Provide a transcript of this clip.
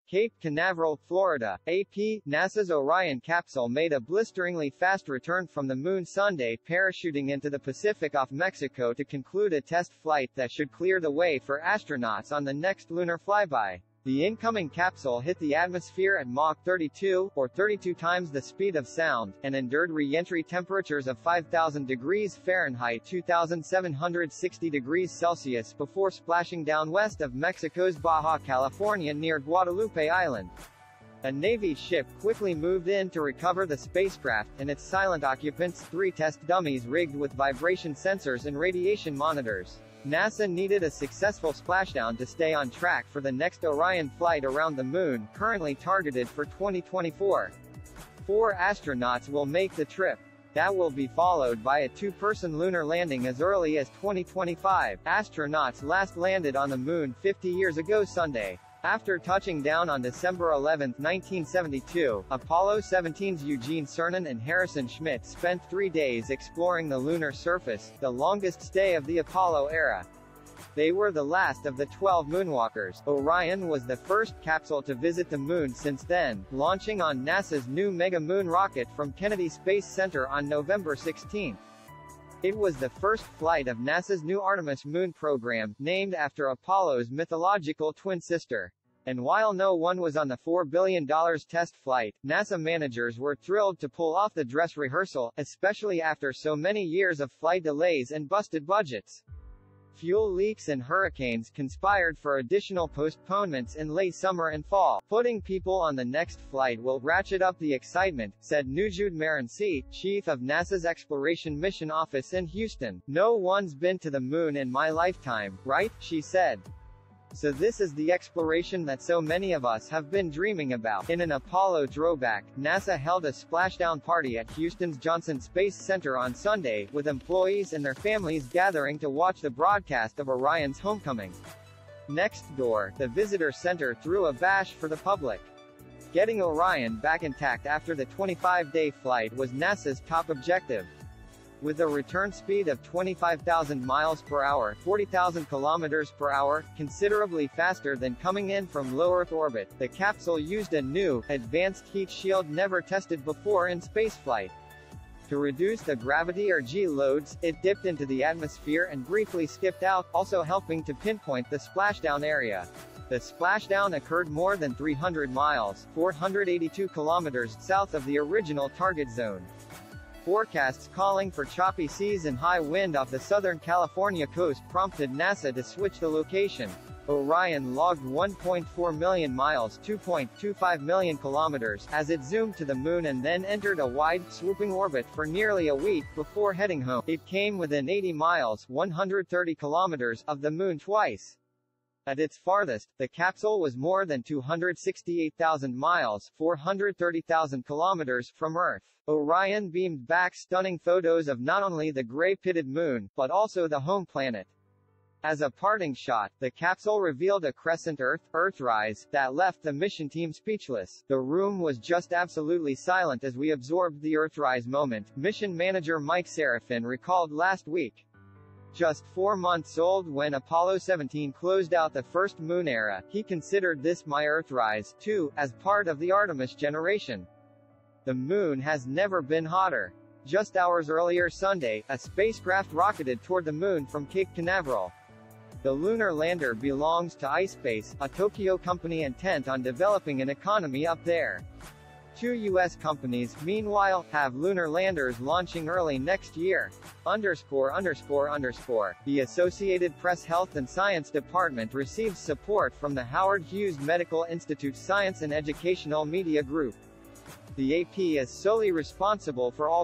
Cape Canaveral, Florida. AP, NASA's Orion capsule made a blisteringly fast return from the Moon Sunday, parachuting into the Pacific off Mexico to conclude a test flight that should clear the way for astronauts on the next lunar flyby. The incoming capsule hit the atmosphere at Mach 32, or 32 times the speed of sound, and endured re-entry temperatures of 5,000 degrees Fahrenheit 2,760 degrees Celsius before splashing down west of Mexico's Baja California near Guadalupe Island. A Navy ship quickly moved in to recover the spacecraft and its silent occupants, 3 test dummies rigged with vibration sensors and radiation monitors. NASA needed a successful splashdown to stay on track for the next Orion flight around the Moon, currently targeted for 2024. 4 astronauts will make the trip. That will be followed by a 2-person lunar landing as early as 2025. Astronauts last landed on the Moon 50 years ago Sunday. After touching down on December 11, 1972, Apollo 17's Eugene Cernan and Harrison Schmitt spent 3 days exploring the lunar surface, the longest stay of the Apollo era. They were the last of the 12 moonwalkers. Orion was the first capsule to visit the Moon since then, launching on NASA's new Mega Moon rocket from Kennedy Space Center on November 16. It was the first flight of NASA's new Artemis moon program, named after Apollo's mythological twin sister. And while no one was on the $4 billion test flight, NASA managers were thrilled to pull off the dress rehearsal, especially after so many years of flight delays and busted budgets. Fuel leaks and hurricanes conspired for additional postponements in late summer and fall. Putting people on the next flight will ratchet up the excitement, said Nujood Maransi, chief of NASA's Exploration Mission Office in Houston. "No one's been to the Moon in my lifetime, right?" she said. "So this is the exploration that so many of us have been dreaming about." In an Apollo throwback, NASA held a splashdown party at Houston's Johnson Space Center on Sunday, with employees and their families gathering to watch the broadcast of Orion's homecoming. Next door, the visitor center threw a bash for the public. Getting Orion back intact after the 25-day flight was NASA's top objective. With a return speed of 25,000 miles per hour, 40,000 kilometers per hour, considerably faster than coming in from low Earth orbit, the capsule used a new, advanced heat shield never tested before in spaceflight. To reduce the gravity or G loads, it dipped into the atmosphere and briefly skipped out, also helping to pinpoint the splashdown area. The splashdown occurred more than 300 miles, 482 kilometers, south of the original target zone. Forecasts calling for choppy seas and high wind off the Southern California coast prompted NASA to switch the location. Orion logged 1.4 million miles, 2.25 million kilometers, as it zoomed to the Moon and then entered a wide, swooping orbit for nearly a week before heading home. It came within 80 miles, 130 kilometers, of the Moon twice. At its farthest, the capsule was more than 268,000 miles, 430,000 kilometers, from Earth. Orion beamed back stunning photos of not only the gray-pitted Moon, but also the home planet. As a parting shot, the capsule revealed a crescent Earthrise, that left the mission team speechless. "The room was just absolutely silent as we absorbed the Earthrise moment," mission manager Mike Serafin recalled last week. Just 4 months old when Apollo 17 closed out the first Moon era, he considered this "my Earthrise," too, as part of the Artemis generation. The Moon has never been hotter. Just hours earlier Sunday, a spacecraft rocketed toward the Moon from Cape Canaveral. The lunar lander belongs to iSpace, a Tokyo company intent on developing an economy up there. 2 U.S. companies, meanwhile, have lunar landers launching early next year. The Associated Press Health and Science Department receives support from the Howard Hughes Medical Institute Science and Educational Media Group. The AP is solely responsible for all